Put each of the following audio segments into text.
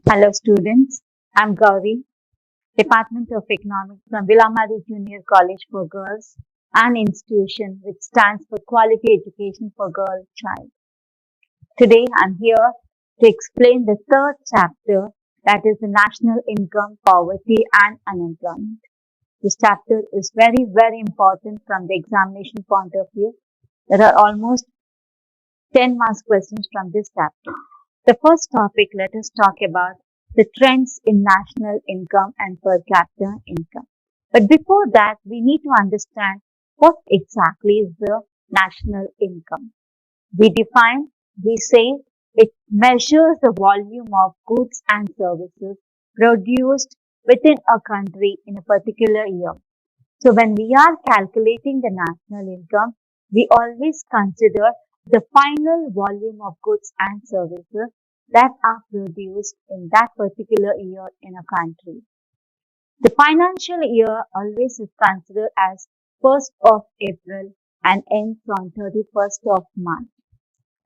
Hello students, I'm Gauri, Department of Economics from Vilamari Junior College for Girls, an institution which stands for Quality Education for Girl Child. Today I'm here to explain the third chapter, that is the national income, poverty and unemployment. This chapter is very important from the examination point of view. There are almost 10 marks questions from this chapter. The first topic, let us talk about the trends in national income and per capita income. But before that, we need to understand what exactly is the national income. We say it measures the volume of goods and services produced within a country in a particular year. So when we are calculating the national income, we always consider the final volume of goods and services that are produced in that particular year in a country. The financial year always is considered as 1st of April and ends on 31st of March.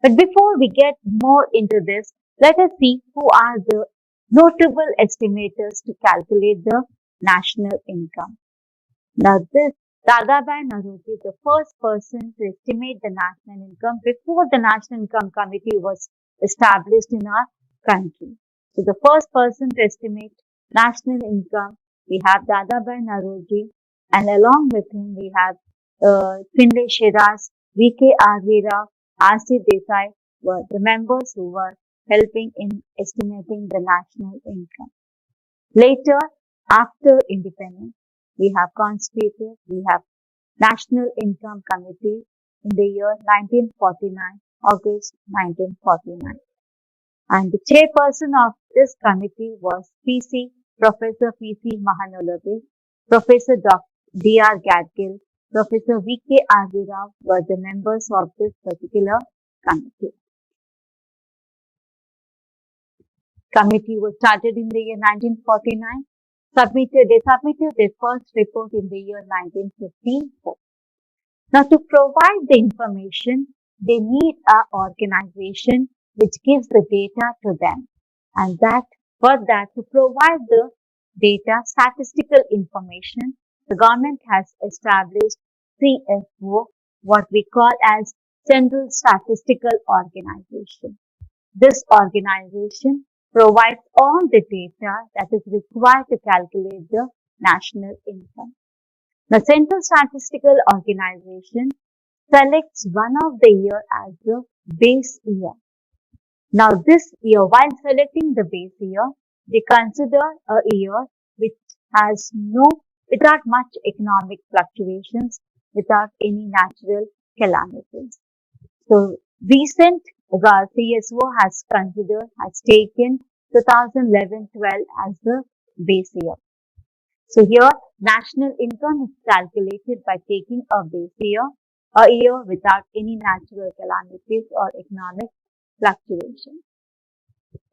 But before we get more into this, let us see who are the notable estimators to calculate the national income. Now this Dadabhai Naroji is the first person to estimate the national income before the National Income Committee was established in our country. So the first person to estimate national income, we have Dadabhai Naroji, and along with him we have Finlay Shiraz, V.K. Rao, R.C. Desai were the members who were helping in estimating the national income. Later, after independence, we have National Income Committee in the year 1949, August 1949. And the chairperson of this committee was Professor P.C. Mahanolode, Professor D.R. Gadgil, Professor V.K. Rao were the members of this particular committee. Committee was started in the year 1949. They submitted their first report in the year 1954. Now, to provide the information, they need an organization which gives the data to them. And to provide the data, statistical information, the government has established CSO, what we call as Central Statistical Organization. This organization provides all the data that is required to calculate the national income. The Central Statistical Organization selects one of the year as the base year. Now this year, while selecting the base year, they consider a year which has without much economic fluctuations, without any natural calamities. So recent CSO has taken 2011-12 as the base year. So here, national income is calculated by taking a base year, a year without any natural calamities or economic fluctuations.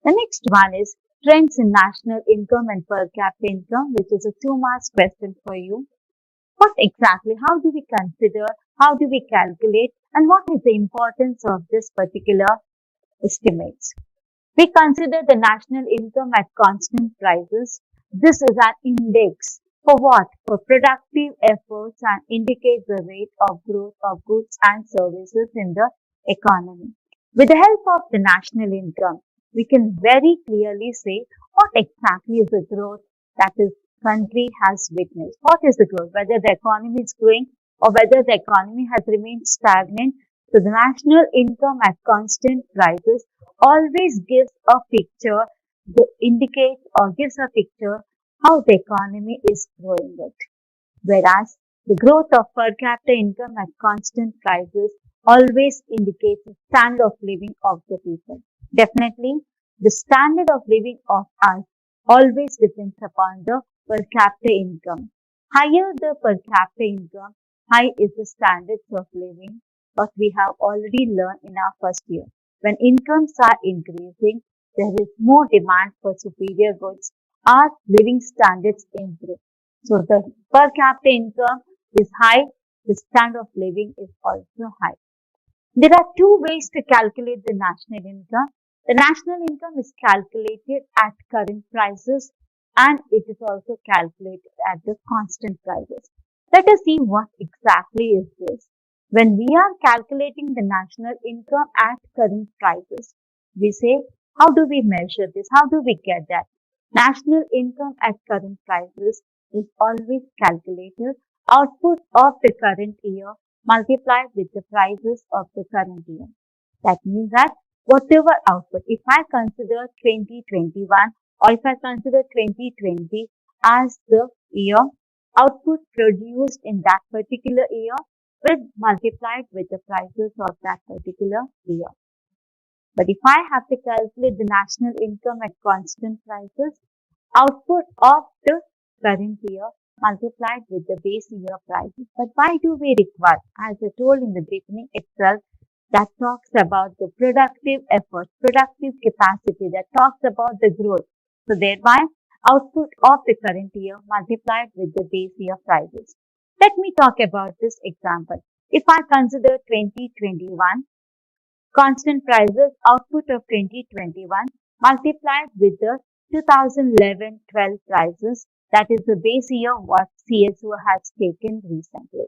The next one is trends in national income and per capita income, which is a 2-mark question for you. What exactly, how do we consider, how do we calculate, and what is the importance of this particular estimates? We consider the national income at constant prices. This is an index for what? For productive efforts and indicates the rate of growth of goods and services in the economy. With the help of the national income, we can very clearly say what exactly is the growth that this country has witnessed. What is the growth? Whether the economy is growing or whether the economy has remained stagnant. So the national income at constant prices always gives a picture, indicates or gives a picture how the economy is growing it. Whereas the growth of per capita income at constant prices always indicates the standard of living of the people. Definitely, the standard of living of us always depends upon the per capita income. Higher the per capita income, high is the standards of living, what we have already learned in our first year. When incomes are increasing, there is more demand for superior goods. Our living standards improve. So the per capita income is high, the standard of living is also high. There are two ways to calculate the national income. The national income is calculated at current prices and it is also calculated at the constant prices. Let us see what exactly is this. When we are calculating the national income at current prices, we say, how do we measure this? How do we get that? National income at current prices is always calculated output of the current year multiplied with the prices of the current year. That means that whatever output, if I consider 2021 or if I consider 2020 as the year, output produced in that particular year will multiplied with the prices of that particular year. But if I have to calculate the national income at constant prices, output of the current year multiplied with the base year prices. But why do we require, as I told in the beginning itself, that talks about the productive effort, productive capacity, that talks about the growth. So thereby, output of the current year multiplied with the base year prices. Let me talk about this example. If I consider 2021, constant prices output of 2021 multiplied with the 2011-12 prices, that is the base year what CSO has taken recently.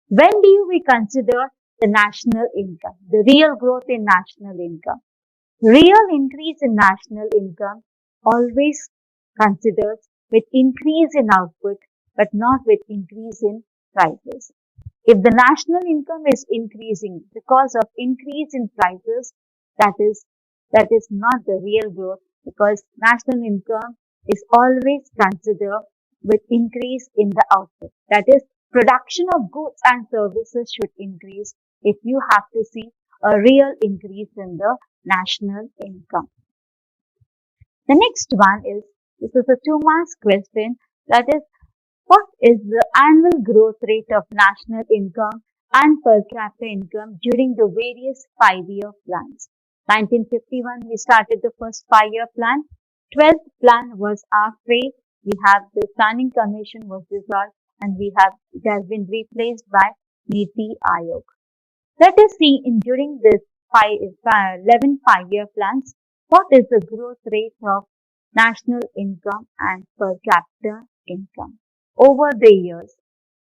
When do we consider the national income, the real growth in national income? Real increase in national income always considers with increase in output but not with increase in prices. If the national income is increasing because of increase in prices, that is not the real growth, because national income is always considered with increase in the output. That is, production of goods and services should increase if you have to see a real increase in the national income. The next one is, this is a 2 marks question, that is, what is the annual growth rate of national income and per capita income during the various 5-year plans? 1951, we started the first 5-year plan. 12th plan was halfway. We have the planning commission was dissolved and it has been replaced by Niti Aayog. Let us see during this 11 5-year plans, what is the growth rate of national income and per capita income. Over the years,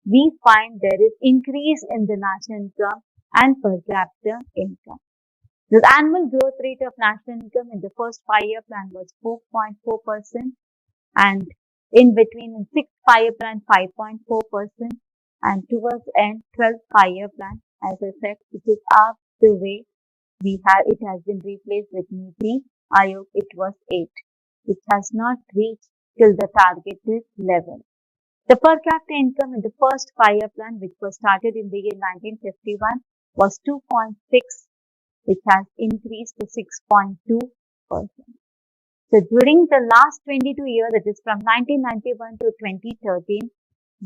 we find there is increase in the national income and per capita income. The annual growth rate of national income in the first 5-year plan was 4.4%, and in between in 6th 5-year plan 5.4%, and towards the end 12th 5-year plan, as I said, it is up the way it has been replaced with Niti Aayog. It was 8. It has not reached till the targeted level. The per capita income in the first 5-year plan, which was started in the year 1951, was 2.6, which has increased to 6.2%. So during the last 22 years, that is from 1991 to 2013,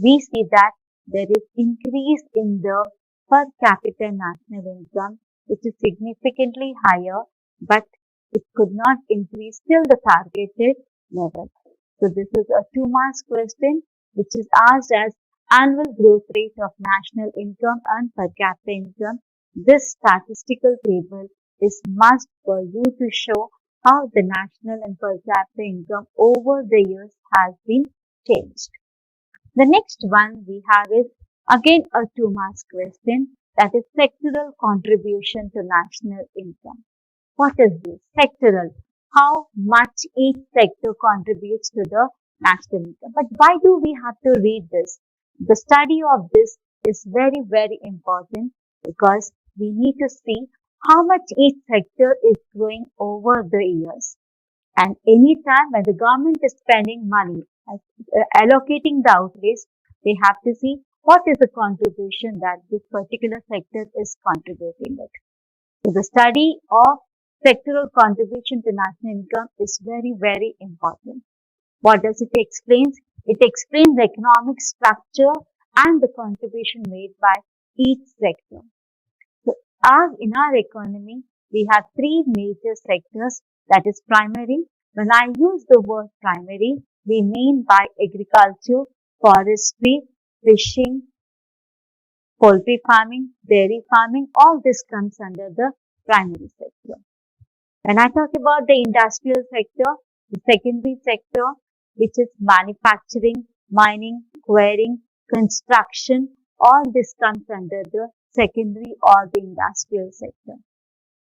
we see that there is increase in the per capita national income, which is significantly higher, but it could not increase till the targeted level. So this is a 2-marks question, which is asked as annual growth rate of national income and per capita income. This statistical table is must for you to show how the national and per capita income over the years has been changed. The next one we have is again a 2-marks question, that is sectoral contribution to national income. What is this? Sectoral. How much each sector contributes to the national income. But why do we have to read this? The study of this is very, very important because we need to see how much each sector is growing over the years. And any time when the government is spending money, allocating the outlays, they have to see what is the contribution that this particular sector is contributing it. So the study of sectoral contribution to national income is very, very important. What does it explain? It explains the economic structure and the contribution made by each sector. So in our economy, we have 3 major sectors, that is primary. When I use the word primary, we mean by agriculture, forestry, fishing, poultry farming, dairy farming, all this comes under the primary sector. When I talk about the industrial sector, the secondary sector, which is manufacturing, mining, quarrying, construction, all this comes under the secondary or the industrial sector.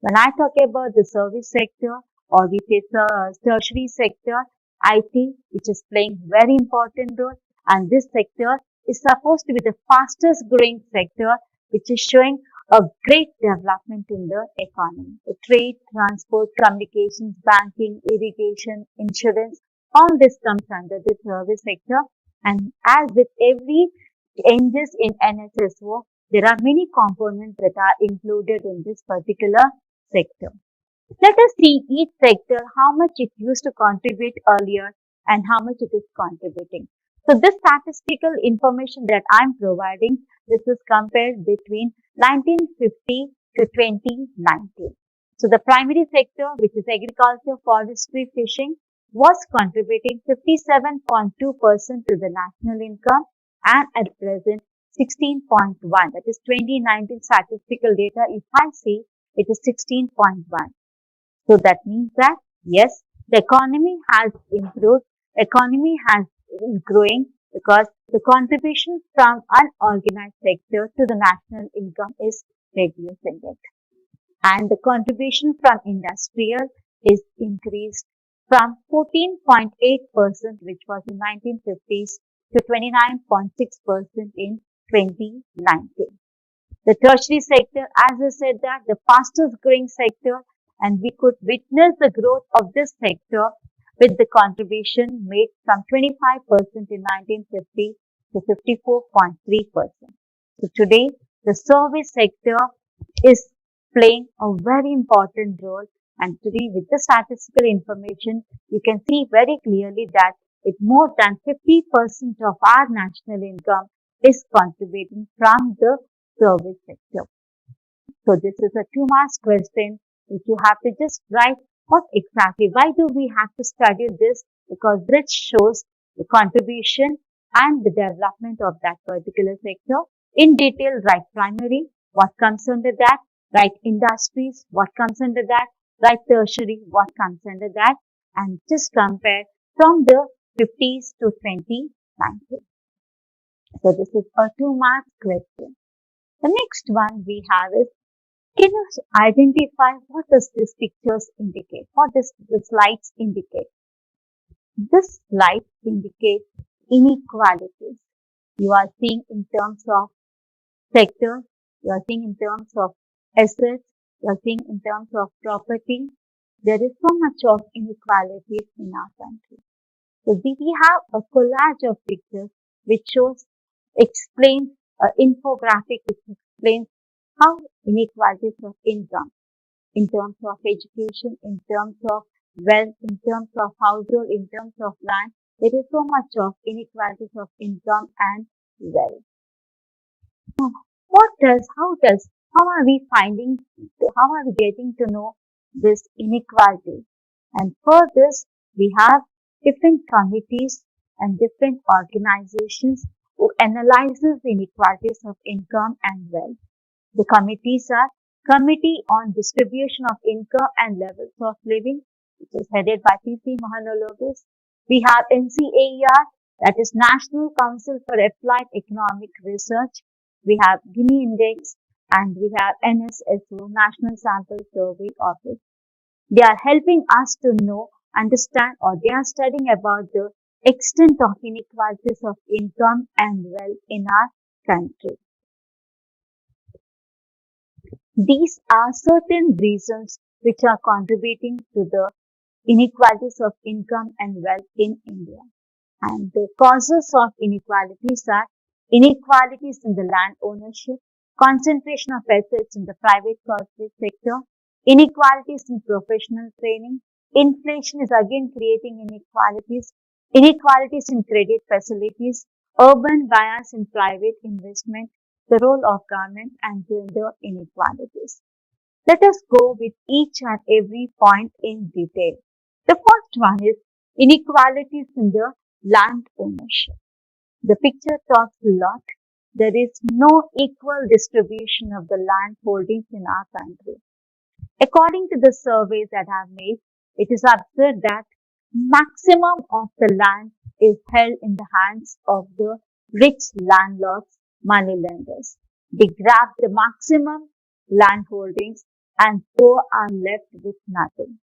When I talk about the service sector or we say tertiary sector, IT, which is playing very important role, and this sector is supposed to be the fastest growing sector, which is showing a great development in the economy. The trade, transport, communications, banking, irrigation, insurance, all this comes under the service sector. And as with every changes in NSSO, there are many components that are included in this particular sector. Let us see each sector, how much it used to contribute earlier and how much it is contributing. So this statistical information that I'm providing, this is compared between 1950 to 2019. So the primary sector, which is agriculture, forestry, fishing, was contributing 57.2% to the national income, and at present 16.1. That is 2019 statistical data. If I see, it is 16.1. So that means that yes, the economy has improved, economy has is growing because the contribution from unorganized sector to the national income is reducing it. And the contribution from industrial is increased from 14.8%, which was in 1950s, to 29.6% in 2019. The tertiary sector, as I said, that the fastest growing sector, and we could witness the growth of this sector with the contribution made from 25% in 1950 to 54.3%. So today, the service sector is playing a very important role, and today with the statistical information, you can see very clearly that with more than 50% of our national income is contributing from the service sector. So this is a 2 marks question which you have to just write what exactly, why do we have to study this? Because this shows the contribution and the development of that particular sector. In detail, write primary, what comes under that, write industries, what comes under that, write tertiary, what comes under that, and just compare from the 50s to 2019. So this is a 2 marks question. The next one we have is, can you identify what does these pictures indicate? What does the slides indicate? This slide indicates inequalities. You are seeing in terms of sectors, you are seeing in terms of assets, you are seeing in terms of property. There is so much of inequalities in our country. So we have a collage of pictures which explains infographic which explains how inequalities of income, in terms of education, in terms of wealth, in terms of household, in terms of land, there is so much of inequalities of income and wealth. How are we getting to know this inequality? And for this, we have different committees and different organizations who analyzes the inequalities of income and wealth. The committees are Committee on Distribution of Income and Levels of Living, which is headed by P.C. Mahanolobis. We have NCAER, that is National Council for Applied Economic Research. We have Gini Index, and we have NSSO, National Sample Survey Office. They are helping us to know, understand, or they are studying about the extent of inequalities of income and wealth in our country. These are certain reasons which are contributing to the inequalities of income and wealth in India. And the causes of inequalities are inequalities in the land ownership, concentration of assets in the private corporate sector, inequalities in professional training, inflation is again creating inequalities, inequalities in credit facilities, urban bias in private investment, the role of government, and gender inequalities. Let us go with each and every point in detail. The first one is inequalities in the land ownership. The picture talks a lot. There is no equal distribution of the land holdings in our country. According to the surveys that I've made, it is observed that maximum of the land is held in the hands of the rich landlords, money lenders. They grab the maximum land holdings and poor are left with nothing.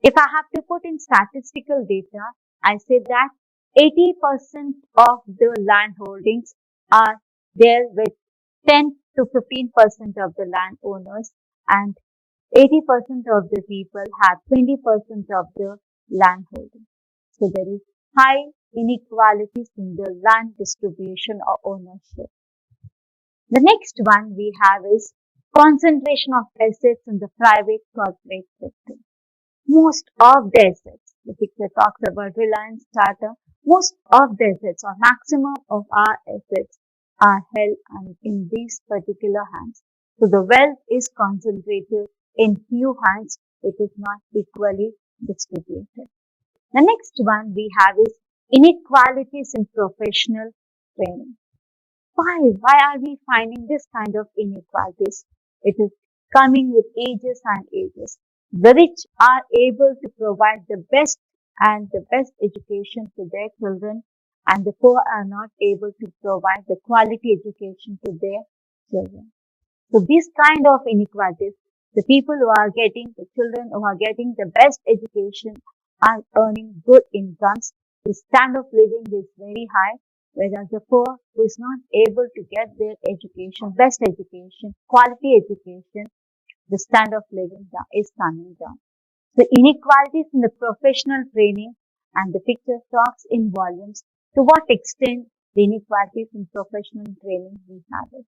If I have to put in statistical data, I say that 80% of the land holdings are there with 10 to 15% of the landowners, and 80% of the people have 20% of the land holding. So there is high inequalities in the land distribution or ownership. The next one we have is concentration of assets in the private corporate sector. Most of the assets, the picture talks about Reliance Tata, most of the assets or maximum of our assets are held in these particular hands. So the wealth is concentrated in few hands. It is not equally distributed. The next one we have is inequalities in professional training. Why are we finding this kind of inequalities? It is coming with ages and ages. The rich are able to provide the best education to their children, and the poor are not able to provide the quality education to their children. So these kind of inequalities, the people who are getting, the children who are getting the best education are earning good incomes. The standard of living is very high, whereas the poor who is not able to get their education, best education, quality education, the standard of living is coming down. The inequalities in the professional training, and the picture talks in volumes to what extent the inequalities in professional training we have it.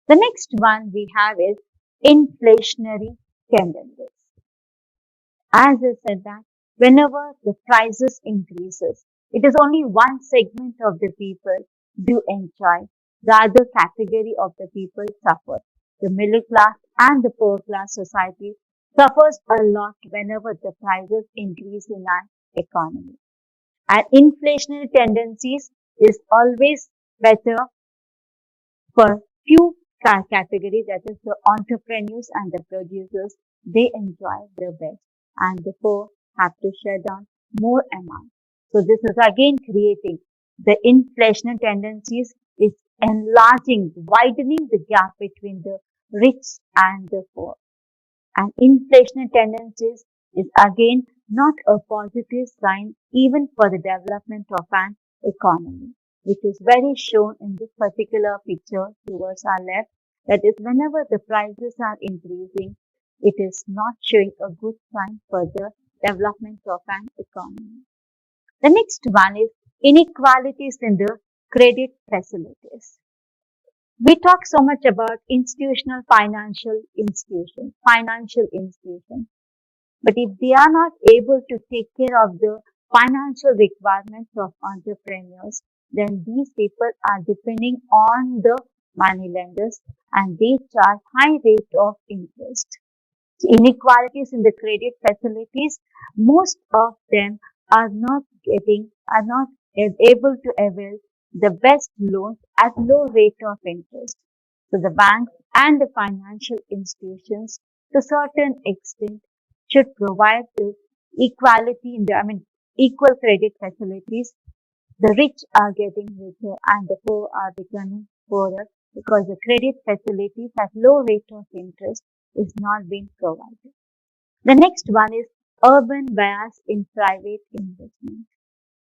The next one we have is inflationary tendencies. As I said that whenever the prices increases, it is only one segment of the people do enjoy. The other category of the people suffer. The middle class and the poor class society suffers a lot whenever the prices increase in our economy. And inflationary tendencies is always better for few category, that is the entrepreneurs and the producers. They enjoy their best, and the poor have to share down more amount. So this is again creating the inflation tendencies, is enlarging, widening the gap between the rich and the poor. And inflation tendencies is again not a positive sign even for the development of an economy, which is very shown in this particular picture towards our left. That is, whenever the prices are increasing, it is not showing a good sign for the development of an economy. The next one is inequalities in the credit facilities. We talk so much about financial institutions, but if they are not able to take care of the financial requirements of entrepreneurs, then these people are depending on the money lenders, and they charge high rate of interest. Inequalities in the credit facilities, most of them are not able to avail the best loans at low rate of interest. So the banks and the financial institutions to certain extent should provide the equal credit facilities. The rich are getting richer and the poor are becoming poorer because the credit facilities at low rate of interest is not being provided. The next one is urban bias in private investment.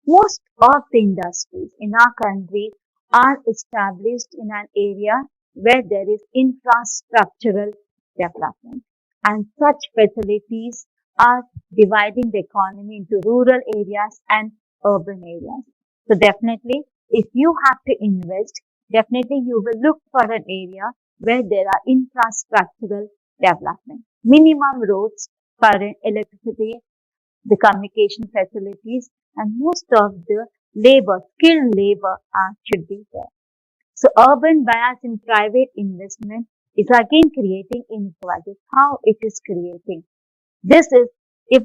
Most of the industries in our country are established in an area where there is infrastructural development, and such facilities are dividing the economy into rural areas and urban areas. So definitely, if you have to invest, definitely you will look for an area where there are infrastructural development, minimum roads, current, electricity, the communication facilities, and most of the skilled labor should be there. So urban bias in private investment is again creating inequalities. How it is creating? This is if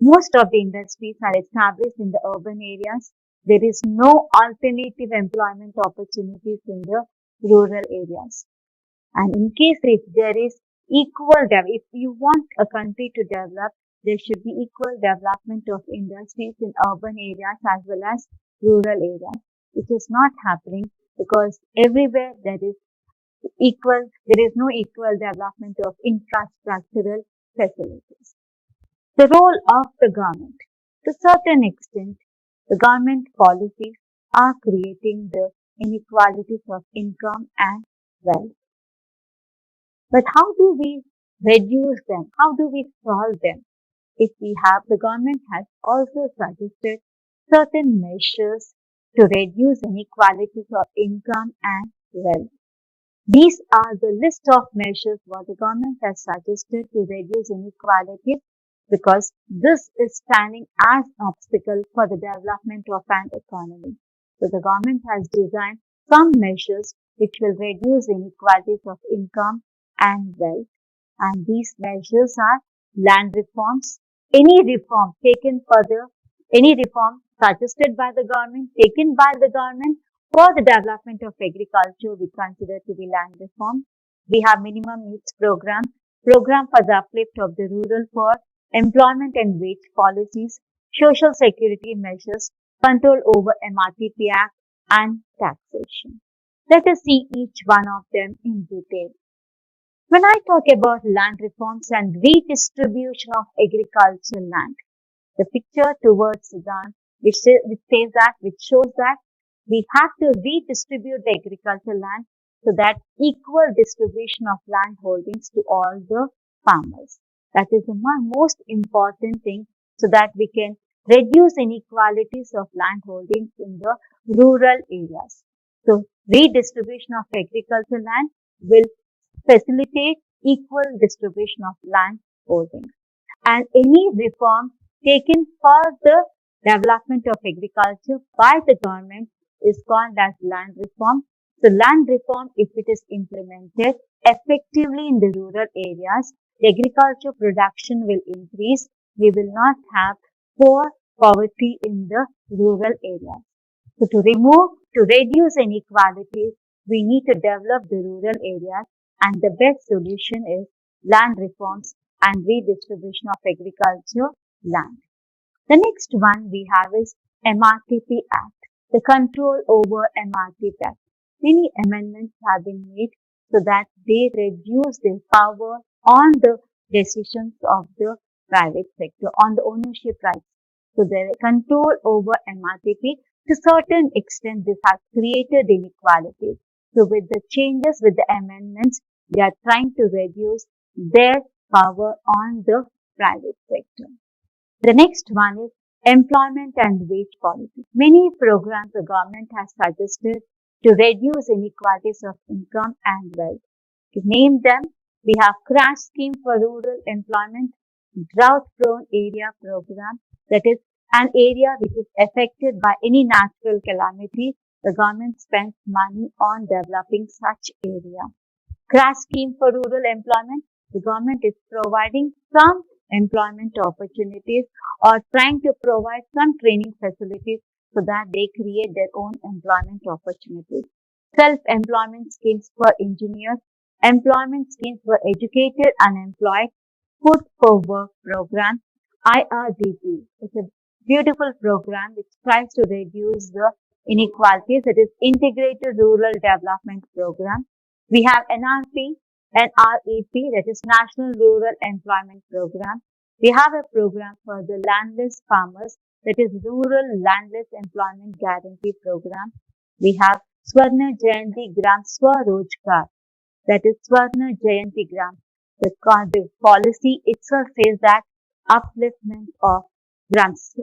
most of the industries are established in the urban areas, there is no alternative employment opportunities in the rural areas. And in case if there is If you want a country to develop, there should be equal development of industries in urban areas as well as rural areas, which is not happening because everywhere there is no equal development of infrastructural facilities. The role of the government. To a certain extent, the government policies are creating the inequalities of income and wealth. But how do we reduce them? How do we solve them? If we have, the government has also suggested certain measures to reduce inequalities of income and wealth. These are the list of measures what the government has suggested to reduce inequalities because this is standing as an obstacle for the development of an economy. So the government has designed some measures which will reduce inequalities of income and wealth. And these measures are land reforms, any reform taken further, any reform suggested by the government, taken by the government for the development of agriculture, we consider to be land reform. We have minimum needs program for the uplift of the rural poor, employment and wage policies, social security measures, control over MRTP Act, and taxation. Let us see each one of them in detail. When I talk about land reforms and redistribution of agricultural land, the picture towards Sudan, which shows that we have to redistribute the agricultural land so that equal distribution of land holdings to all the farmers. That is the most important thing so that we can reduce inequalities of land holdings in the rural areas. So redistribution of agricultural land will facilitate equal distribution of land holdings. And any reform taken for the development of agriculture by the government is called as land reform. So land reform, if it is implemented effectively in the rural areas, the agriculture production will increase. We will not have poverty in the rural areas. So to reduce inequalities, we need to develop the rural areas, and the best solution is land reforms and redistribution of agriculture land. The next one we have is MRTP Act, the control over MRTP Act. Many amendments have been made so that they reduce their power on the decisions of the private sector, on the ownership rights. So the control over MRTP, to certain extent, this has created inequalities. So with the changes, with the amendments, they are trying to reduce their power on the private sector. The next one is employment and wage policy. Many programs the government has suggested to reduce inequalities of income and wealth. To name them, we have crash scheme for rural employment, drought prone area program, that is an area which is affected by any natural calamity. The government spends money on developing such area. Crash scheme for rural employment, the government is providing some employment opportunities or trying to provide some training facilities so that they create their own employment opportunities. Self-employment schemes for engineers, employment schemes for educated unemployed, food for work program, IRDP. It's a beautiful program which tries to reduce the inequalities. It is Integrated Rural Development Program. We have NRP, NREP, that is National Rural Employment Program. We have a program for the landless farmers, that is Rural Landless Employment Guarantee Program. We have Swarna Jayanti Gram Swarojgar, that is Swarna Jayanti Gram. The policy itself says that upliftment of grams,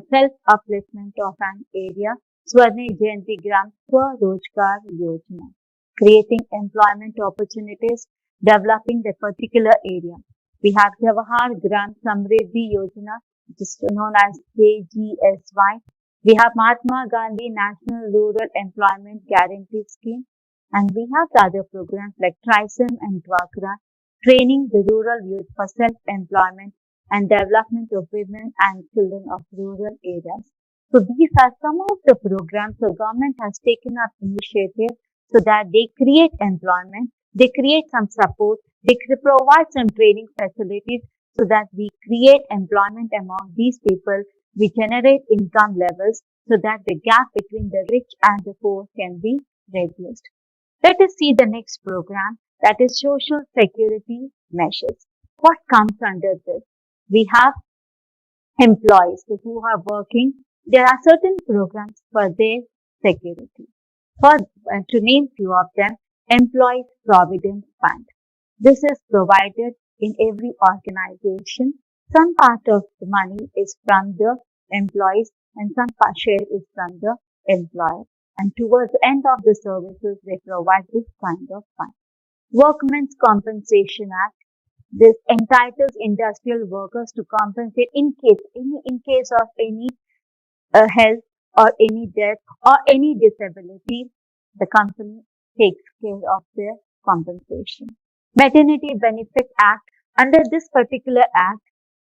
self-upliftment of an area, Swarna Jayanti Gram Swarojgar Yojana, creating employment opportunities, developing the particular area. We have Jawahar Gram Samriddhi Yojana, which is known as JGSY. We have Mahatma Gandhi National Rural Employment Guarantee Scheme. And we have the other programs like TRISEM and DWACRA, training the rural youth for self-employment and development of women and children of rural areas. So these are some of the programs the government has taken up initiative so that they create employment They create some support, they provide some training facilities so that we create employment among these people, we generate income levels so that the gap between the rich and the poor can be reduced. Let us see the next program, that is social security measures. What comes under this? We have employees who are working. There are certain programs for their security. For to name few of them, Employees Provident Fund. This is provided in every organization. Some part of the money is from the employees and some part share is from the employer. And towards the end of the services, they provide this kind of fund. Workmen's Compensation Act. This entitles industrial workers to compensate in case of any health or any death or any disability. The company takes care of their compensation. Maternity Benefit Act. Under this particular act,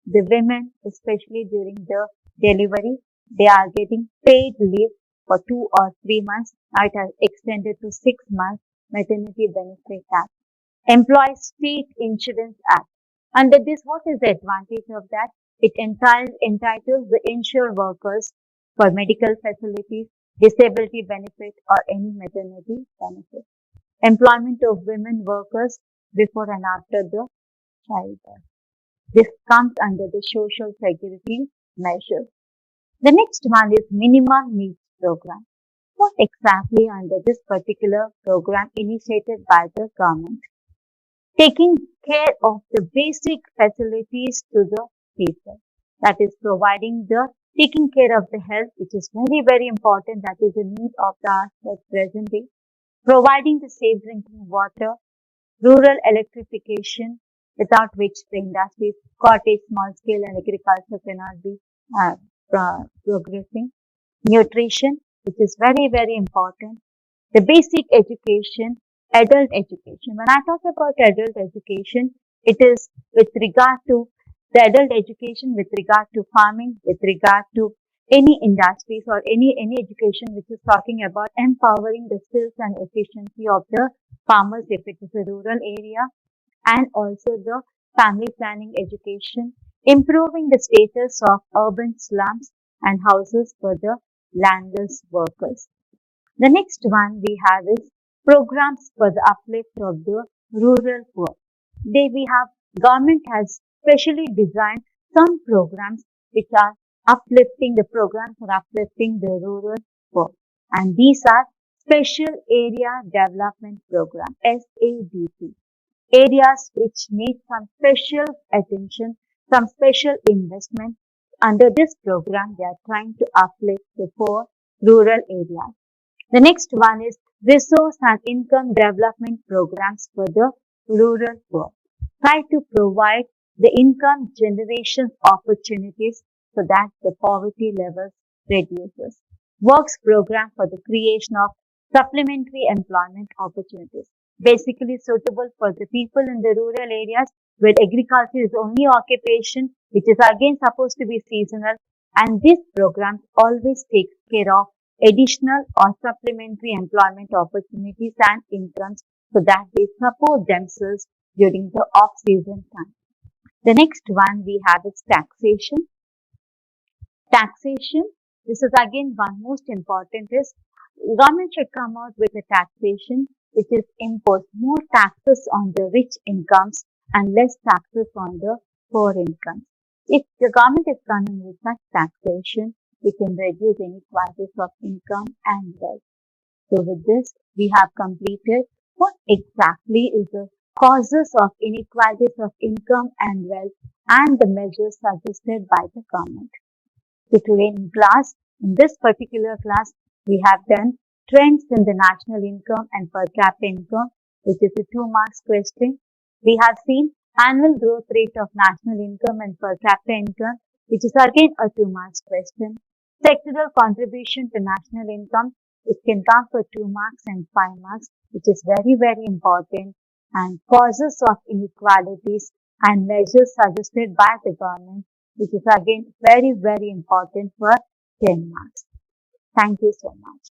the women, especially during the delivery, they are getting paid leave for 2 or 3 months. Now it has extended to 6 months. Maternity Benefit Act. Employees State Insurance Act. Under this, what is the advantage of that? It entitles the insured workers for medical facilities, disability benefit, or any maternity benefit. Employment of women workers before and after the childbirth. This comes under the social security measures. The next one is Minimum Needs Program. What exactly under this particular program initiated by the government? Taking care of the basic facilities to the people. That is taking care of the health, which is very, very important. That is a need of the hour at present day. Providing the safe drinking water, rural electrification, without which the industries, cottage, small scale and agriculture cannot be progressing. Nutrition, which is very, very important. The basic education, adult education. When I talk about adult education, it is with regard to the adult education with regard to farming, with regard to any industries or any education which is talking about empowering the skills and efficiency of the farmers if it is a rural area, and also the family planning education, improving the status of urban slums and houses for the landless workers. The next one we have is programs for the uplift of the rural poor. Government has specially designed some programs which are uplifting the rural poor. And these are Special Area Development Program, SADP. Areas which need some special attention, some special investment. Under this program, they are trying to uplift the poor rural areas. The next one is Resource and Income Development Programs for the rural poor. Try to provide the income generation opportunities so that the poverty levels reduces. Works program for the creation of supplementary employment opportunities, basically suitable for the people in the rural areas where agriculture is only occupation, which is again supposed to be seasonal, and this program always takes care of additional or supplementary employment opportunities and incomes so that they support themselves during the off-season time. The next one we have is taxation. Taxation, this is again one most important is government should come out with a taxation which is impose more taxes on the rich incomes and less taxes on the poor incomes. If the government is coming with such taxation, we can reduce inequalities of income and wealth. So with this, we have completed what exactly is the causes of inequalities of income and wealth and the measures suggested by the government. So today in this particular class, we have done trends in the national income and per capita income, which is a 2 marks question. We have seen annual growth rate of national income and per capita income, which is again a 2 marks question. Sectoral contribution to national income, it can come for 2 marks and 5 marks, which is very, very important. And causes of inequalities and measures suggested by the government, which is again very, very important for 10 marks. Thank you so much.